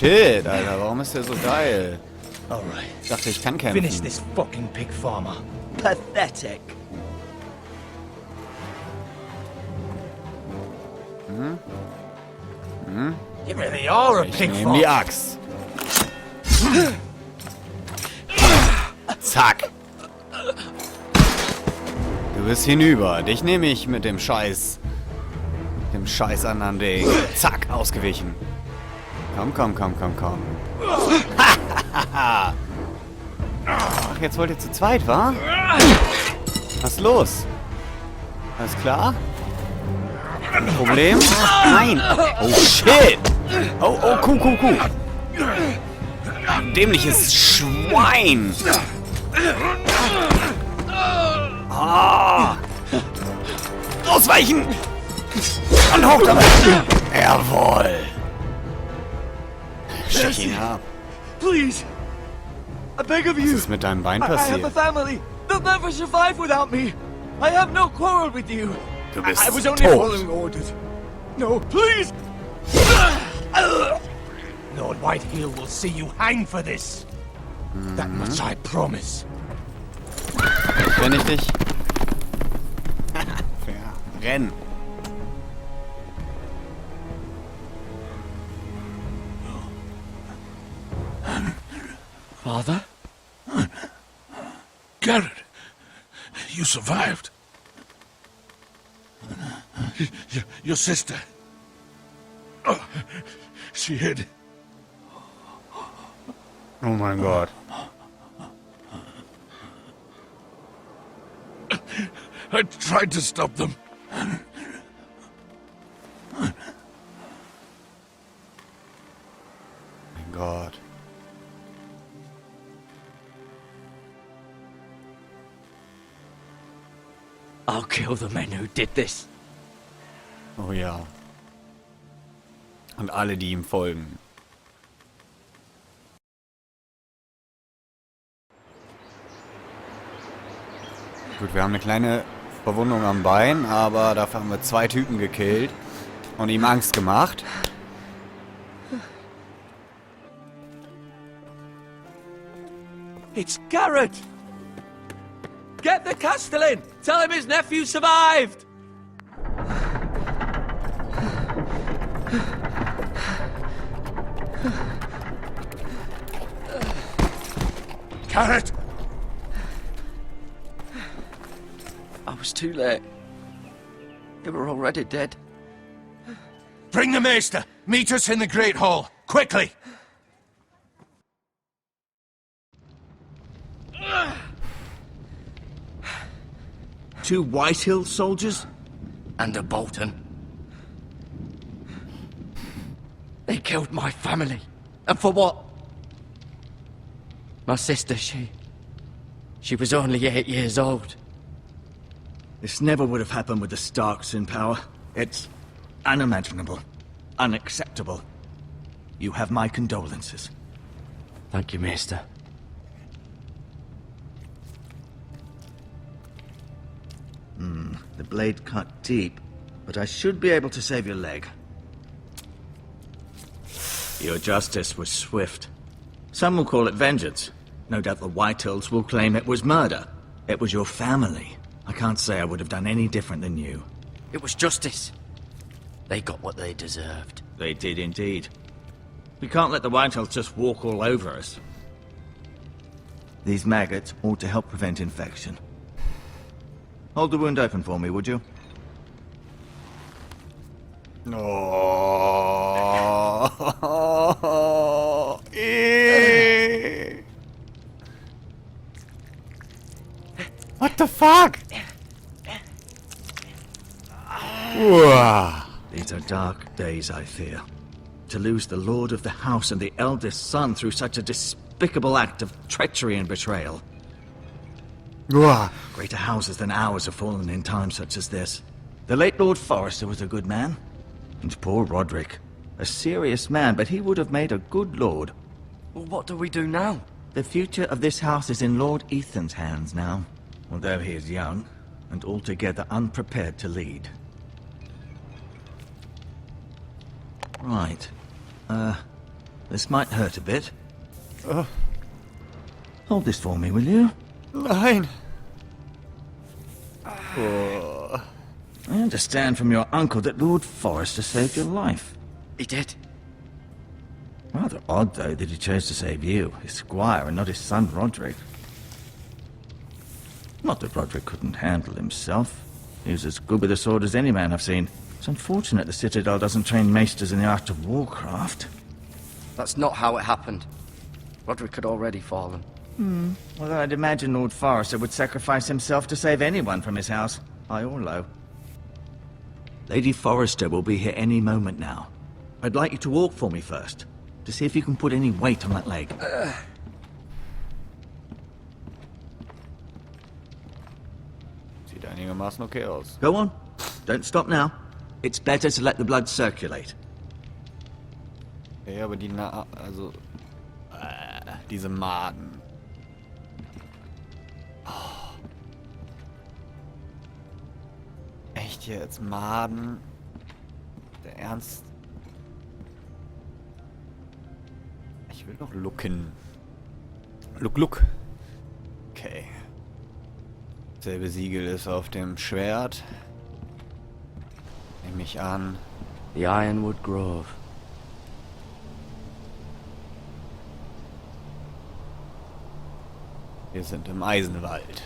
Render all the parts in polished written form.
shit, Alter. Warum ist der so geil? Alright. Ich dachte, ich kann Finish kämpfen. this fucking pig farmer. Pathetic. You really are a Ich pig nehme die farmer. Axt. Zack. Du bist hinüber. Dich nehme ich mit dem Scheiß. Dem Scheiß anderen Ding. Zack, ausgewichen. Komm, komm, komm, komm, komm. Ach, jetzt wollt ihr zu zweit, wa? Was ist los? Alles klar? Ein Problem? Nein! Oh, shit! Oh, oh, Kuh. Dämliches Schwein! Ah! Ausweichen! Und hoch damit! Jawohl! Schick ihn ab. Please. I beg of Was you. ist mit deinem Bein I have a passiert? family. They'll never survive without me. I have no quarrel with you. Du bist I was only tot. following orders. No, please. Lord Whitehill will see you hang for this. That much I promise. Wenn ich dich... Renn! Father? Garrett, you survived. Your sister. Oh, she hid. Oh mein Gott. I tried to stop them. Mein Gott. I'll kill the men who did this. Oh ja. Und alle, die ihm folgen. Gut, wir haben eine kleine Verwundung am Bein, aber dafür haben wir 2 Typen gekillt und ihm Angst gemacht. It's Garrett! Get the Castellan! Tell him his nephew survived! Garrett! I was too late. They were already dead. Bring the maester! Meet us in the Great Hall! Quickly! Two Whitehill soldiers? And a Bolton. They killed my family. And for what? My sister, she was only 8 years old. This never would have happened with the Starks in power. It's unimaginable. Unacceptable. You have my condolences. Thank you, Maester. The blade cut deep, but I should be able to save your leg. Your justice was swift. Some will call it vengeance. No doubt the Whitehills will claim it was murder. It was your family. I can't say I would have done any different than you. It was justice. They got what they deserved. They did indeed. We can't let the Whitehills just walk all over us. These maggots ought to help prevent infection. Hold the wound open for me, would you? Oh. What the fuck? Uah. These are dark days, I fear. To lose the lord of the house and the eldest son through such a despicable act of treachery and betrayal. Uah. Greater houses than ours have fallen in times such as this. The late Lord Forrester was a good man. And poor Roderick. A serious man, but he would have made a good lord. Well, what do we do now? The future of this house is in Lord Ethan's hands now. Although he is young, and altogether unprepared to lead. This might hurt a bit. Oh, Hold this for me, will you? nein. Oh. I understand from your uncle that Lord Forrester saved your life. He did. Rather odd, though, that he chose to save you, his squire, and not his son Roderick. Not that Roderick couldn't handle himself. He was as good with a sword as any man I've seen. It's unfortunate the Citadel doesn't train maesters in the art of warcraft. That's not how it happened. Roderick had already fallen. Although I'd imagine Lord Forrester would sacrifice himself to save anyone from his house, high or low. Lady Forrester will be here any moment now. I'd like you to walk for me first, to see if you can put any weight on that leg. Sieht einigermaßen okay aus. Go on. Don't stop now. It's better to let the blood circulate. Ja, aber also... diese Maden. Oh. Echt jetzt? Maden? Der Ernst? Ich will doch looken. Look. Okay. Selbe Siegel ist auf dem Schwert. Nehme ich an. The Ironwood Grove. Wir sind im Eisenwald.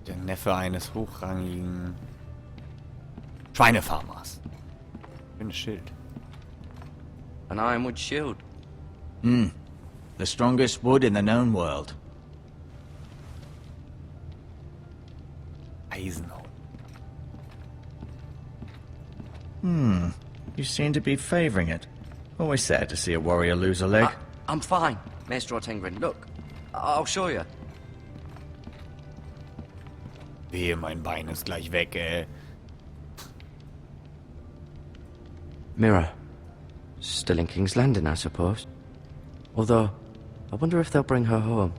Der Neffe eines hochrangigen Schweinefarmers. Schönes Schild. An Ironwood shield. The strongest wood in the known world. Eisenholz. You seem to be favoring it. Always sad to see a warrior lose a leg. I'm fine, Maestro Tengrin. Look, I'll show you. Wehe, mein Bein ist gleich weg, ey. Mirror. Still in King's Landing, I suppose. Although, I wonder if they'll bring her home.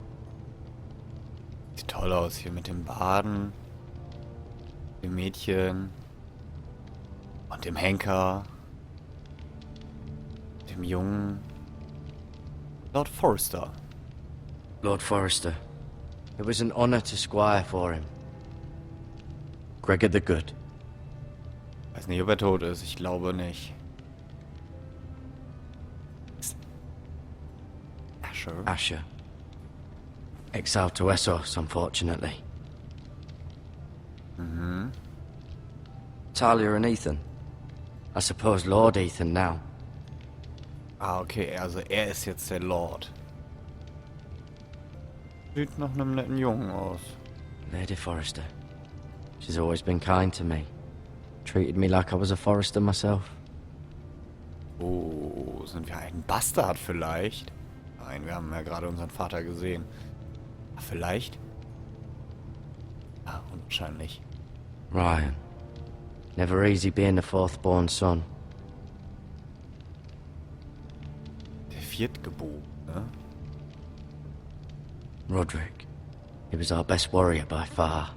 Sieht toll aus hier mit dem Baden, dem Mädchen und dem Henker, dem Jungen. Lord Forrester. Lord Forrester. It was an honor to squire for him. Gregor the Good. Weiß nicht, ob er tot ist. Ich glaube nicht. Asher. Asher. Exiled to Westeros, unfortunately. Talia and Ethan. I suppose Lord Ethan now. Ah, okay, also er ist jetzt der Lord. Sieht nach einem netten Jungen aus. Lady Forrester. She's always been kind to me. Treated me like I was a Forrester myself. Oh, sind wir ein Bastard vielleicht? Nein, wir haben ja gerade unseren Vater gesehen. Ah, vielleicht? Ah, unwahrscheinlich. Ryan. Never easy being the fourth-born son. Der Viertgeborene. Ne? Roderick. He was our best warrior by far.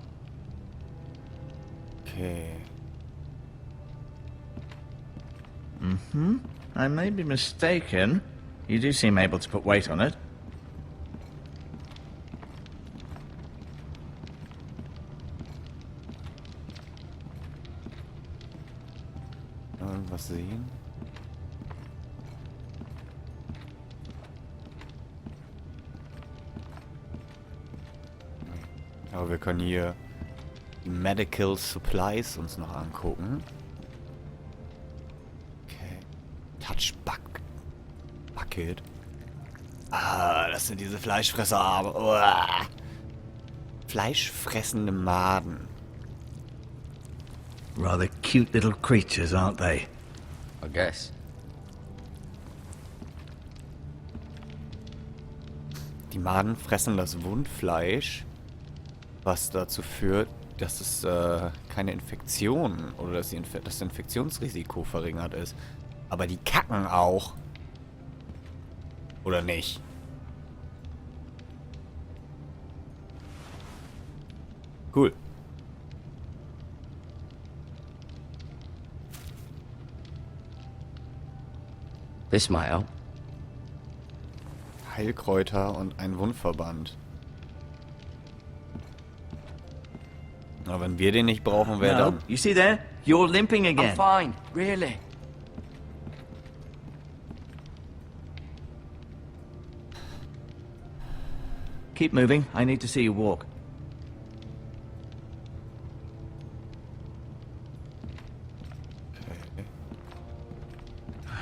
Okay. I may be mistaken. You do seem able to put weight on it. Irgendwas sehen? Aber wir können hier die Medical Supplies uns noch angucken. Okay. Touch Bucket. Ah, das sind diese Fleischfresserarme. Uah. Fleischfressende Maden. Rather cute little creatures, aren't they? I guess. Die Maden fressen das Wundfleisch, was dazu führt, dass es keine Infektion oder dass das Infektionsrisiko verringert ist. Aber die kacken auch. Oder nicht? Cool. This might help. Heilkräuter und ein Wundverband. Aber wenn wir den nicht brauchen, wer No, dann? you see there? You're limping I'm again. fine, really. Keep moving. I need to see you walk.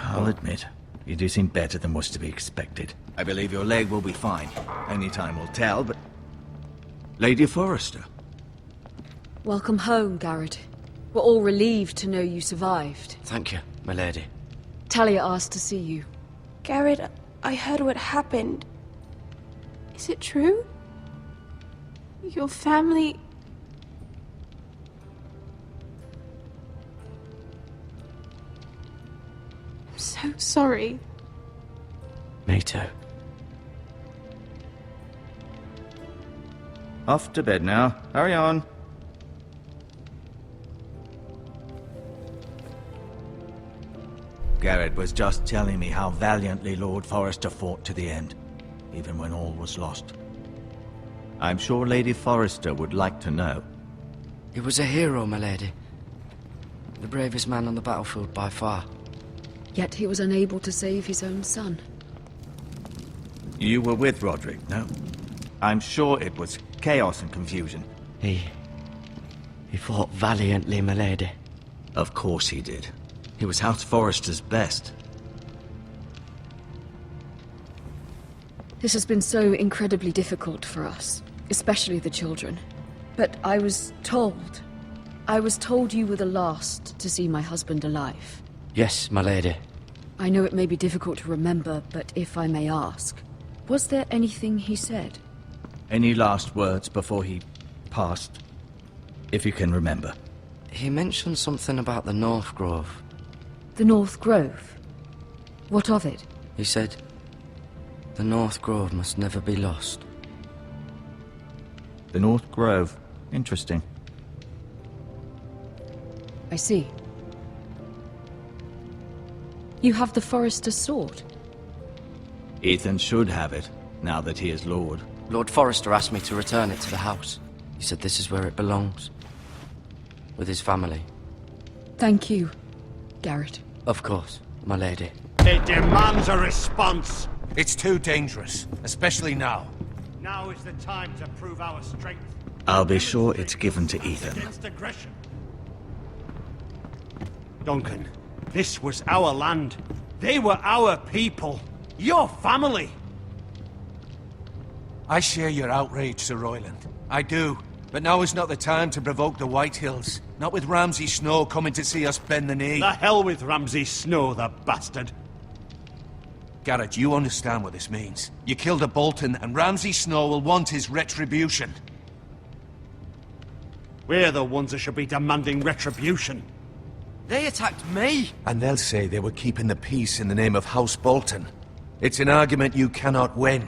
I'll admit, you do seem better than was to be expected. I believe your leg will be fine. Only time will tell, but... Lady Forrester. Welcome home, Garrett. We're all relieved to know you survived. Thank you, my lady. Talia asked to see you. Garrett, I heard what happened. Is it true? Your family... I'm so sorry. Me too. Off to bed now. Hurry on. Garrett was just telling me how valiantly Lord Forrester fought to the end, even when all was lost. I'm sure Lady Forrester would like to know. He was a hero, my lady. The bravest man on the battlefield by far. Yet he was unable to save his own son. You were with Roderick, no? I'm sure it was chaos and confusion. He fought valiantly, my lady. Of course he did. He was House Forrester's best. This has been so incredibly difficult for us, especially the children. But I was told you were the last to see my husband alive. Yes, my lady. I know it may be difficult to remember, but if I may ask, was there anything he said? Any last words before he passed? If you can remember. He mentioned something about the North Grove. The North Grove? What of it? He said, the North Grove must never be lost. The North Grove. Interesting. I see. You have the Forrester sword. Ethan should have it, now that he is Lord. Lord Forrester asked me to return it to the house. He said this is where it belongs. With his family. Thank you, Garrett. Of course, my lady. It demands a response. It's too dangerous, especially now. Now is the time to prove our strength. I'll be sure it's given to Ethan. Against aggression. Duncan, this was our land. They were our people. Your family. I share your outrage, Sir Royland. I do. But now is not the time to provoke the Whitehills. Not with Ramsay Snow coming to see us bend the knee. The hell with Ramsay Snow, the bastard. Garrett, you understand what this means. You killed a Bolton, and Ramsay Snow will want his retribution. We're the ones that should be demanding retribution. They attacked me! And they'll say they were keeping the peace in the name of House Bolton. It's an argument you cannot win.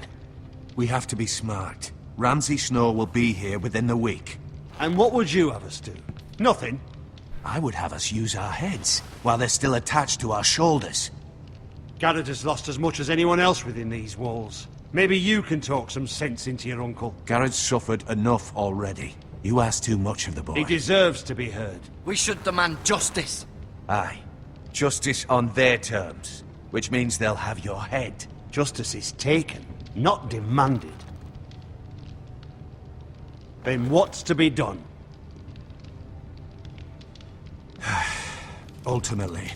We have to be smart. Ramsay Snow will be here within the week. And what would you have us do? Nothing. I would have us use our heads, while they're still attached to our shoulders. Garrett has lost as much as anyone else within these walls. Maybe you can talk some sense into your uncle. Garrett's suffered enough already. You ask too much of the boy. He deserves to be heard. We should demand justice. Aye. Justice on their terms. Which means they'll have your head. Justice is taken, not demanded. Then what's to be done? Ultimately,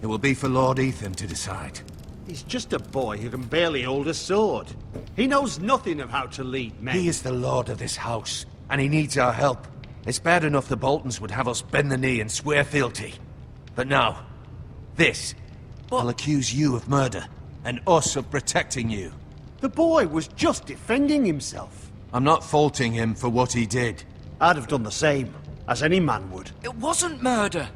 it will be for Lord Ethan to decide. He's just a boy who can barely hold a sword. He knows nothing of how to lead men. He is the lord of this house, and he needs our help. It's bad enough the Boltons would have us bend the knee and swear fealty. But now, this. I'll accuse you of murder, and us of protecting you. The boy was just defending himself. I'm not faulting him for what he did. I'd have done the same, as any man would. It wasn't murder.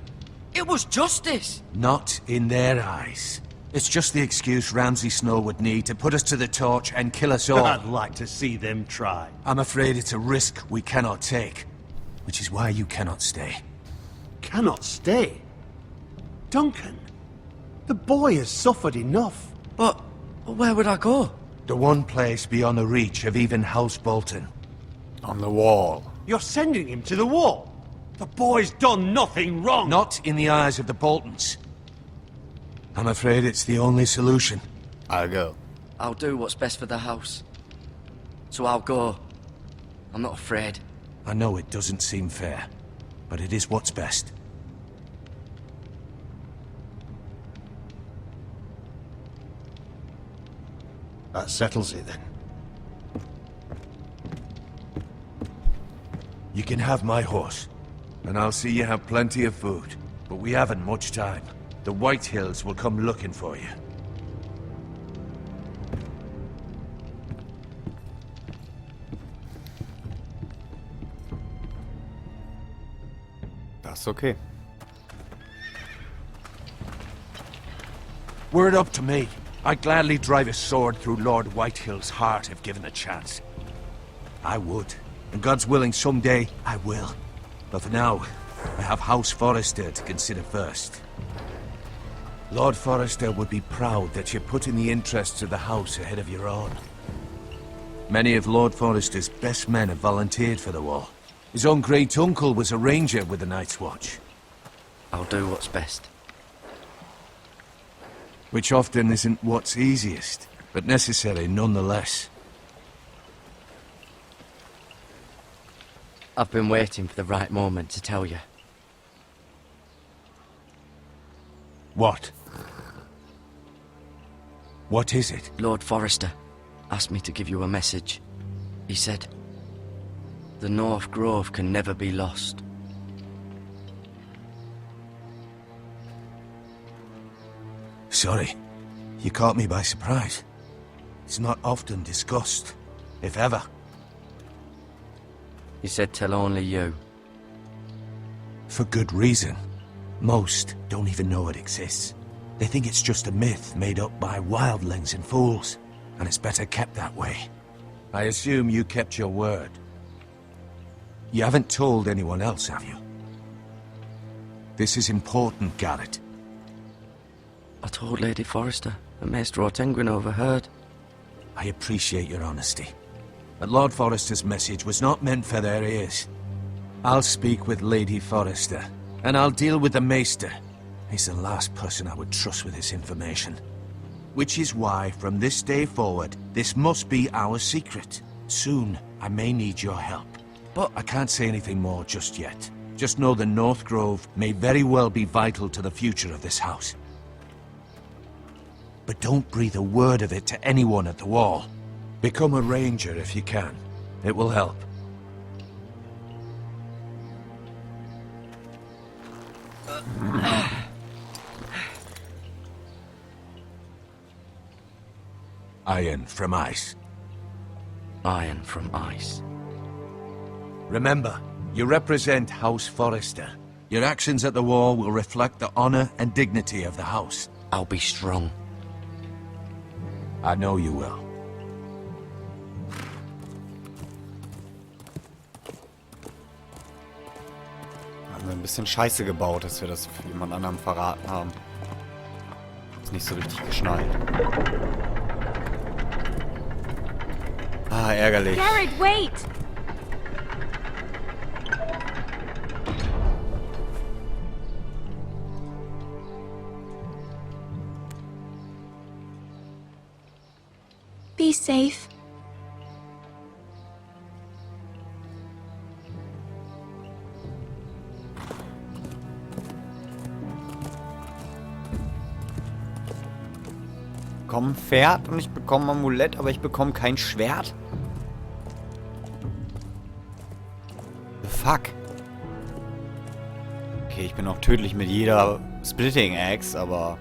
It was justice. Not in their eyes. It's just the excuse Ramsay Snow would need to put us to the torch and kill us all. I'd like to see them try. I'm afraid it's a risk we cannot take. Which is why you cannot stay. Cannot stay? Duncan, The boy has suffered enough. But where would I go? The one place beyond the reach of even House Bolton. On the wall. You're sending him to the wall. The boy's done nothing wrong. Not in the eyes of the Boltons. I'm afraid it's the only solution. I'll go. I'll do what's best for the house. So I'll go. I'm not afraid. I know it doesn't seem fair, but it is what's best. That settles it then. You can have my horse, and I'll see you have plenty of food. But we haven't much time. The White Hills will come looking for you. Das ist okay. Were it up to me, I'd gladly drive a sword through Lord Whitehill's heart if given a chance. I would. And God's willing, someday I will. But for now, I have House Forrester to consider first. Lord Forrester would be proud that you're putting the interests of the house ahead of your own. Many of Lord Forrester's best men have volunteered for the wall. His own great-uncle was a ranger with the Night's Watch. I'll do what's best. Which often isn't what's easiest, but necessary nonetheless. I've been waiting for the right moment to tell you. What? What is it? Lord Forrester asked me to give you a message. He said, the North Grove can never be lost. Sorry, you caught me by surprise. It's not often discussed, if ever. He said tell only you. For good reason. Most don't even know it exists. They think it's just a myth made up by wildlings and fools, and it's better kept that way. I assume you kept your word. You haven't told anyone else, have you? This is important, Garrett. I told Lady Forrester, and Maestro Tenguin overheard. I appreciate your honesty. But Lord Forrester's message was not meant for their ears. I'll speak with Lady Forrester, and I'll deal with the Maester. He's the last person I would trust with this information. Which is why, from this day forward, this must be our secret. Soon, I may need your help. But I can't say anything more just yet. Just know the North Grove may very well be vital to the future of this house. But don't breathe a word of it to anyone at the wall. Become a ranger if you can. It will help. Iron from ice. Iron from ice. Remember, you represent House Forrester. Your actions at the wall will reflect the honor and dignity of the house. I'll be strong. I know you will. Haben wir ein bisschen Scheiße gebaut, dass wir das für jemand anderem verraten haben. Ist nicht so richtig geschnallt. Ah, ärgerlich. Garrett, wait! Be safe. Ich bekomme ein Pferd und ich bekomme ein Amulett, aber ich bekomme kein Schwert? The fuck? Okay, ich bin auch tödlich mit jeder Splitting Axe, aber...